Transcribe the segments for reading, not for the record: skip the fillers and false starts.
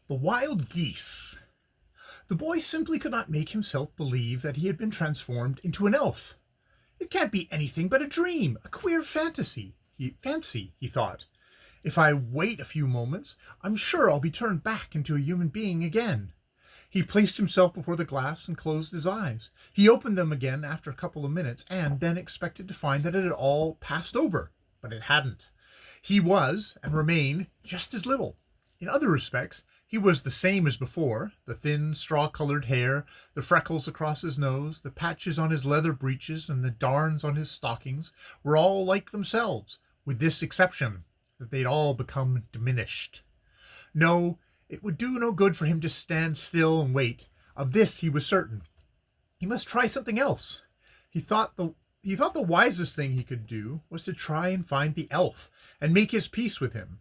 The Wild Geese. The boy simply could not make himself believe that he had been transformed into an elf. It can't be anything but a dream, a queer fancy, he thought. If I wait a few moments, I'm sure I'll be turned back into a human being again. He placed himself before the glass and closed his eyes. He opened them again after a couple of minutes and then expected to find that it had all passed over, but it hadn't. He was, and remained, just as little. In other respects, he was the same as before. The thin, straw-colored hair, the freckles across his nose, the patches on his leather breeches, and the darns on his stockings were all like themselves, with this exception, that they'd all become diminished. No, it would do no good for him to stand still and wait. Of this he was certain. He must try something else. He thought the wisest thing he could do was to try and find the elf and make his peace with him.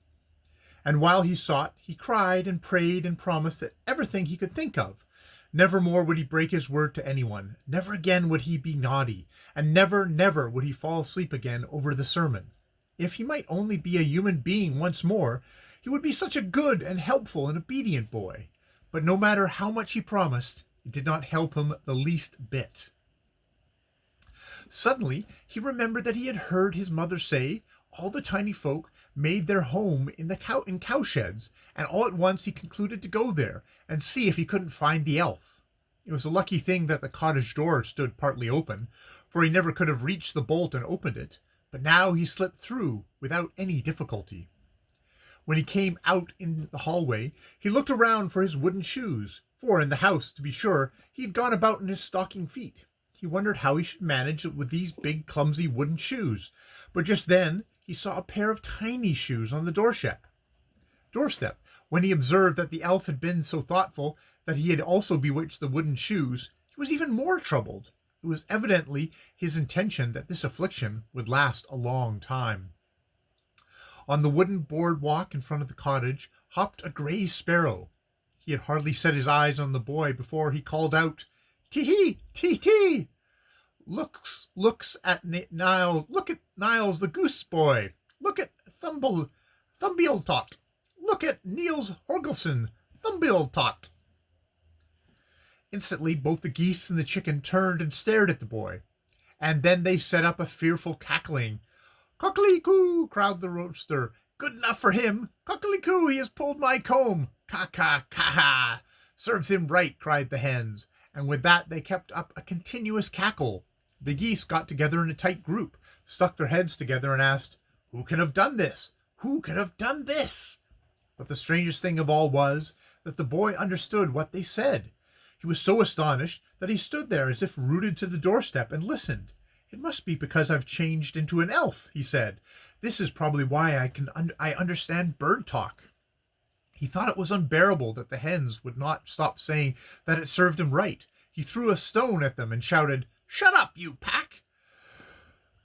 And while he sought, he cried and prayed and promised that everything he could think of. Never more would he break his word to anyone. Never again would he be naughty. And never, never would he fall asleep again over the sermon. If he might only be a human being once more, he would be such a good and helpful and obedient boy. But no matter how much he promised, it did not help him the least bit. Suddenly, he remembered that he had heard his mother say all the tiny folk made their home in cowsheds, and all at once he concluded to go there and see if he couldn't find the elf. It was a lucky thing that the cottage door stood partly open, for he never could have reached the bolt and opened it, but now he slipped through without any difficulty. When he came out in the hallway, he looked around for his wooden shoes, for in the house, to be sure, he had gone about in his stocking feet. He wondered how he should manage with these big, clumsy wooden shoes, but just then he saw a pair of tiny shoes on the doorstep. When he observed that the elf had been so thoughtful that he had also bewitched the wooden shoes, he was even more troubled. It was evidently his intention that this affliction would last a long time. On the wooden boardwalk in front of the cottage hopped a gray sparrow. He had hardly set his eyes on the boy before he called out, "Tee-hee, tee-tee!" Looks at Niles. Look at Niles the goose boy. Look at Thumbietot. Look at Niels Horgelson, Thumbietot. Instantly, both the geese and the chicken turned and stared at the boy, and then they set up a fearful cackling. "Cockly-coo!" cried the rooster. "Good enough for him! Cockly-coo! He has pulled my comb! Ca-ca-ca-ha! Serves him right!" cried the hens, and with that they kept up a continuous cackle. The geese got together in a tight group, stuck their heads together, and asked, "Who can have done this? Who can have done this?" But the strangest thing of all was that the boy understood what they said. He was so astonished that he stood there as if rooted to the doorstep and listened. "It must be because I've changed into an elf," he said. "This is probably why I understand bird talk." He thought it was unbearable that the hens would not stop saying that it served him right. He threw a stone at them and shouted, "Shut up, you pack!"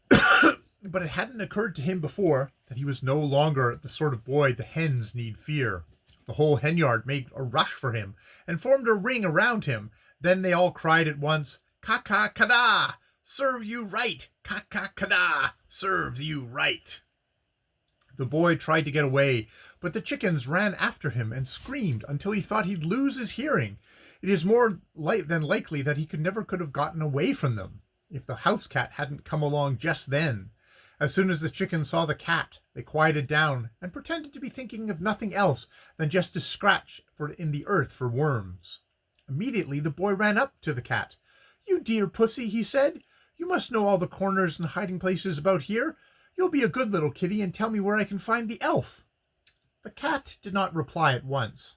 But it hadn't occurred to him before that he was no longer the sort of boy the hens need fear. The whole henyard made a rush for him and formed a ring around him. Then they all cried at once, "Ca-ca-ca-da! Serve you right! Ca-ca-ca-da! Serves you right!" The boy tried to get away, but the chickens ran after him and screamed until he thought he'd lose his hearing. It is more than likely that he never could have gotten away from them, if the house cat hadn't come along just then. As soon as the chickens saw the cat, they quieted down and pretended to be thinking of nothing else than just to scratch in the earth for worms. Immediately the boy ran up to the cat. "You dear pussy," he said, "you must know all the corners and hiding places about here. You'll be a good little kitty and tell me where I can find the elf." The cat did not reply at once.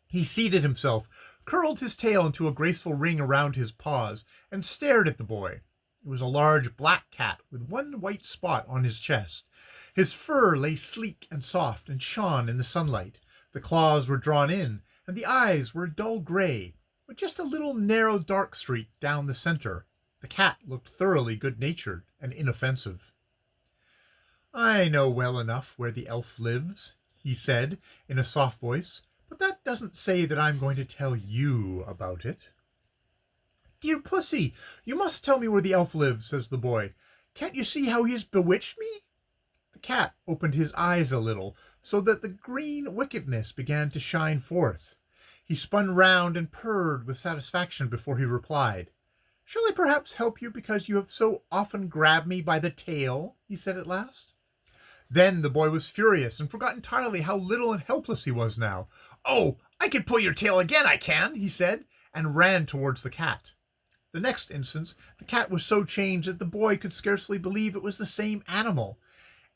He seated himself, curled his tail into a graceful ring around his paws, and stared at the boy. It was a large black cat with one white spot on his chest. His fur lay sleek and soft and shone in the sunlight. The claws were drawn in, and the eyes were a dull gray, with just a little narrow dark streak down the center. The cat looked thoroughly good-natured and inoffensive. "I know well enough where the elf lives," he said in a soft voice, "but that doesn't say that I'm going to tell you about it." "Dear pussy, you must tell me where the elf lives," says the boy. "Can't you see how he has bewitched me?" The cat opened his eyes a little, so that the green wickedness began to shine forth. He spun round and purred with satisfaction before he replied. "Shall I perhaps help you because you have so often grabbed me by the tail?" he said at last. Then the boy was furious and forgot entirely how little and helpless he was now. "Oh, I can pull your tail again, I can," he said, and ran towards the cat. The next instant, the cat was so changed that the boy could scarcely believe it was the same animal.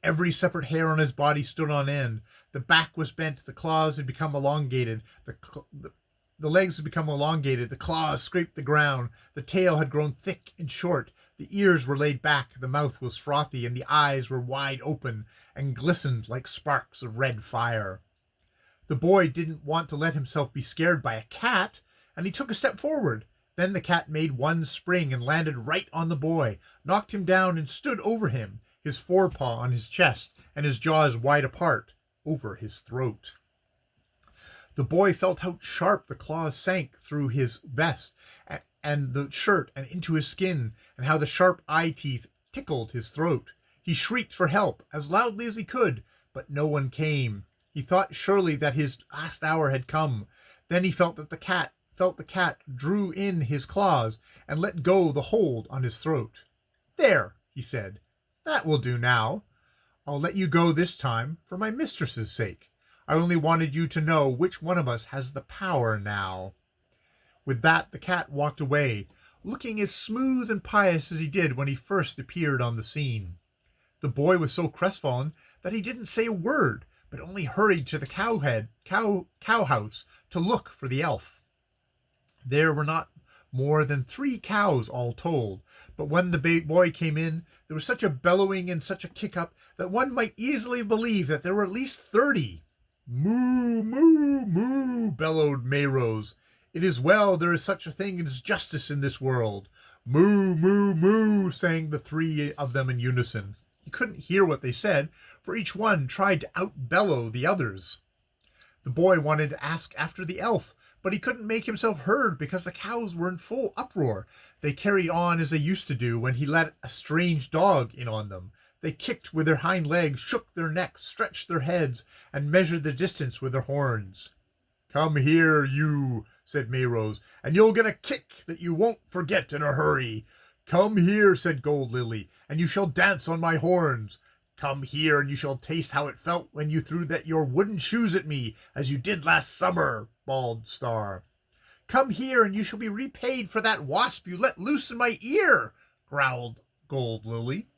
Every separate hair on his body stood on end. The back was bent, the claws had become elongated, the legs had become elongated, the claws scraped the ground, the tail had grown thick and short, the ears were laid back, the mouth was frothy, and the eyes were wide open and glistened like sparks of red fire. The boy didn't want to let himself be scared by a cat, and he took a step forward. Then the cat made one spring and landed right on the boy, knocked him down and stood over him, his forepaw on his chest and his jaws wide apart over his throat. The boy felt how sharp the claws sank through his vest and the shirt and into his skin, and how the sharp eye teeth tickled his throat. He shrieked for help as loudly as he could, but no one came. He thought surely that his last hour had come. Then he felt the cat drew in his claws and let go the hold on his throat. "There," he said, "that will do now. I'll let you go this time for my mistress's sake. I only wanted you to know which one of us has the power now." With that, the cat walked away, looking as smooth and pious as he did when he first appeared on the scene. The boy was so crestfallen that he didn't say a word, but only hurried to the cow house to look for the elf. There were not more than 3 cows all told, but when the boy came in, there was such a bellowing and such a kick-up that one might easily believe that there were at least 30. "Moo, moo, moo," bellowed Mayrose. "It is well there is such a thing as justice in this world." "Moo, moo, moo," sang the 3 of them in unison. He couldn't hear what they said, for each one tried to out-bellow the others. The boy wanted to ask after the elf, but he couldn't make himself heard because the cows were in full uproar. They carried on as they used to do when he let a strange dog in on them. They kicked with their hind legs, shook their necks, stretched their heads, and measured the distance with their horns. "Come here, you," said Mayrose, "and you'll get a kick that you won't forget in a hurry." "Come here," said Gold Lily, "and you shall dance on my horns." "Come here, and you shall taste how it felt when you threw your wooden shoes at me, as you did last summer," bawled Star. "Come here, and you shall be repaid for that wasp you let loose in my ear," growled Gold Lily.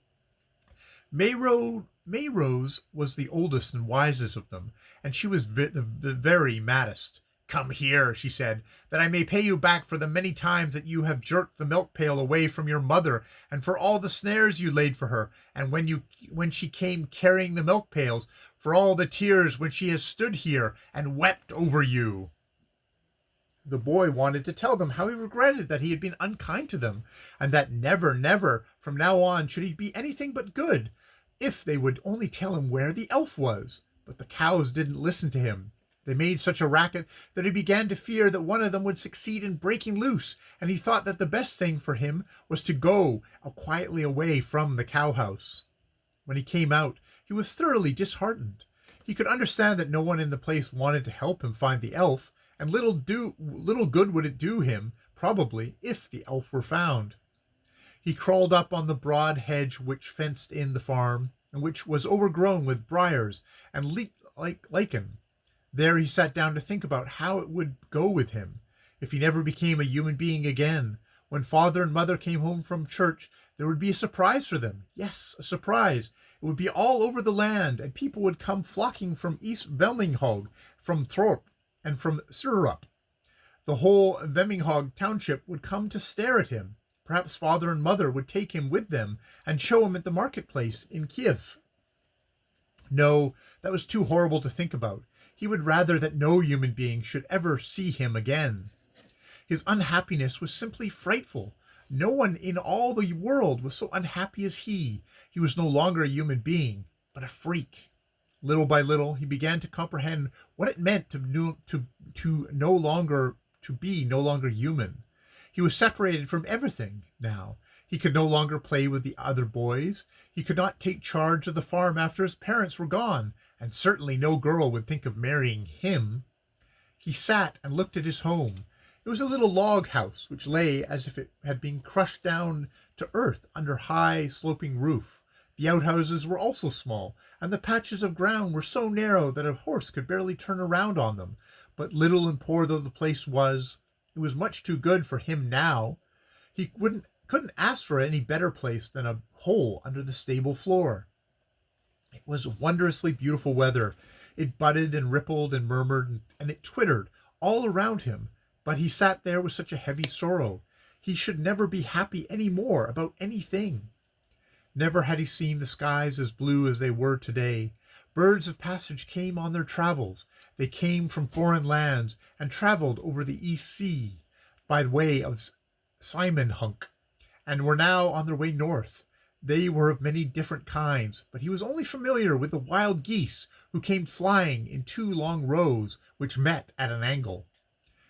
Mayrose was the oldest and wisest of them, and she was the very maddest. "Come here," she said, "that I may pay you back for the many times that you have jerked the milk pail away from your mother, and for all the snares you laid for her, and when she came carrying the milk pails, for all the tears when she has stood here and wept over you." The boy wanted to tell them how he regretted that he had been unkind to them, and that never, never from now on should he be anything but good, if they would only tell him where the elf was. But the cows didn't listen to him. They made such a racket that he began to fear that one of them would succeed in breaking loose, and he thought that the best thing for him was to go quietly away from the cowhouse. When he came out, he was thoroughly disheartened. He could understand that no one in the place wanted to help him find the elf, and little good would it do him, probably, if the elf were found. He crawled up on the broad hedge which fenced in the farm, and which was overgrown with briars and lichen. There he sat down to think about how it would go with him if he never became a human being again. When father and mother came home from church, there would be a surprise for them. Yes, a surprise. It would be all over the land, and people would come flocking from East Vemminghog, from Thorpe, and from Sirup. The whole Vemminghog township would come to stare at him. Perhaps father and mother would take him with them and show him at the marketplace in Kiev. No, that was too horrible to think about. He would rather that no human being should ever see him again. His unhappiness was simply frightful. No one in all the world was so unhappy as he. He was no longer a human being, but a freak. Little by little, he began to comprehend what it meant to be no longer human. He was separated from everything now. He could no longer play with the other boys. He could not take charge of the farm after his parents were gone, and certainly no girl would think of marrying him. He sat and looked at his home. It was a little log house which lay as if it had been crushed down to earth under high sloping roof. The outhouses were also small, and the patches of ground were so narrow that a horse could barely turn around on them. But little and poor though the place was, it was much too good for him now. He couldn't ask for any better place than a hole under the stable floor. It was wondrously beautiful weather. It budded and rippled and murmured, and it twittered all around him, but he sat there with such a heavy sorrow. He should never be happy any more about anything. Never had he seen the skies as blue as they were today. Birds of passage came on their travels. They came from foreign lands and traveled over the East Sea by way of Simonhunk, and were now on their way north. They were of many different kinds, but he was only familiar with the wild geese, who came flying in 2 long rows which met at an angle.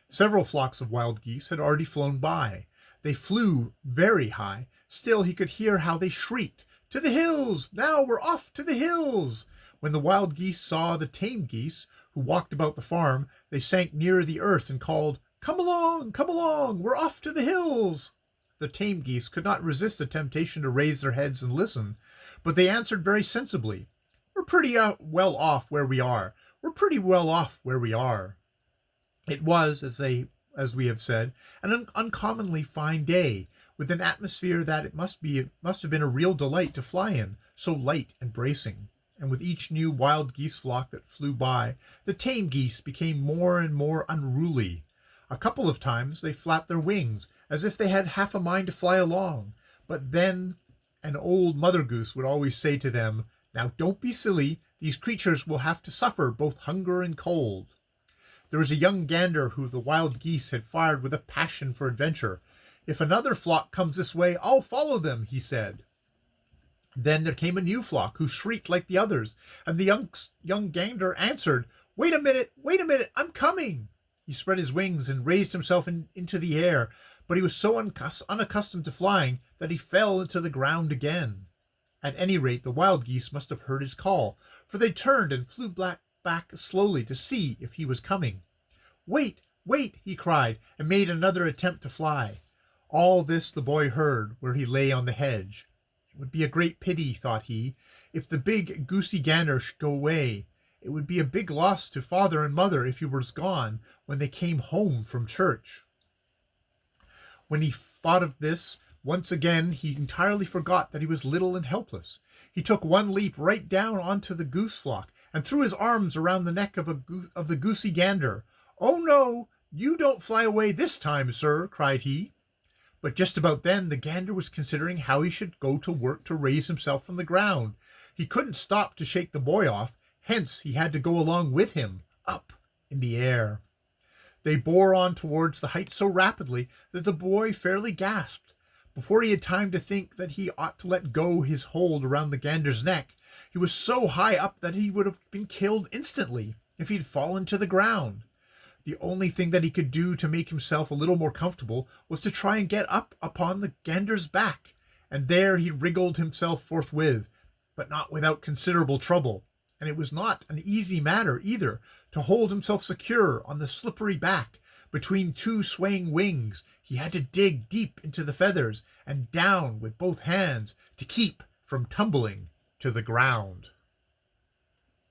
Several flocks of wild geese had already flown by. They flew very high. Still he could hear how they shrieked, "To the hills! Now we're off to the hills!" When the wild geese saw the tame geese, who walked about the farm, they sank near the earth and called, come along, we're off to the hills!" The tame geese could not resist the temptation to raise their heads and listen, but they answered very sensibly, "We're pretty well off where we are. We're pretty well off where we are." It was, as we have said, an uncommonly fine day, with an atmosphere that it must have been a real delight to fly in, so light and bracing. And with each new wild geese flock that flew by, the tame geese became more and more unruly. A couple of times they flapped their wings, as if they had half a mind to fly along, but then an old mother goose would always say to them, "Now don't be silly, these creatures will have to suffer both hunger and cold." There was a young gander who the wild geese had fired with a passion for adventure. "If another flock comes this way, I'll follow them," he said. Then there came a new flock who shrieked like the others, and the young gander answered, wait a minute, I'm coming." He spread his wings and raised himself into the air, but he was so unaccustomed to flying that he fell into the ground again. At any rate, the wild geese must have heard his call, for they turned and flew back slowly to see if he was coming. Wait, he cried, and made another attempt to fly. All this the boy heard where he lay on the hedge. It would be a great pity, thought he, if the big goosey gander should go away. It would be a big loss to father and mother if he was gone when they came home from church. When he thought of this, once again he entirely forgot that he was little and helpless. He took one leap right down onto the goose flock and threw his arms around the neck of the goosey gander. "Oh no, you don't fly away this time, sir," cried he. But just about then the gander was considering how he should go to work to raise himself from the ground. He couldn't stop to shake the boy off, hence he had to go along with him, up in the air. They bore on towards the heights so rapidly that the boy fairly gasped. Before he had time to think that he ought to let go his hold around the gander's neck, he was so high up that he would have been killed instantly if he had fallen to the ground. The only thing that he could do to make himself a little more comfortable was to try and get up upon the gander's back, and there he wriggled himself forthwith, but not without considerable trouble. And it was not an easy matter either to hold himself secure on the slippery back. Between 2 swaying wings he had to dig deep into the feathers and down with both hands to keep from tumbling to the ground.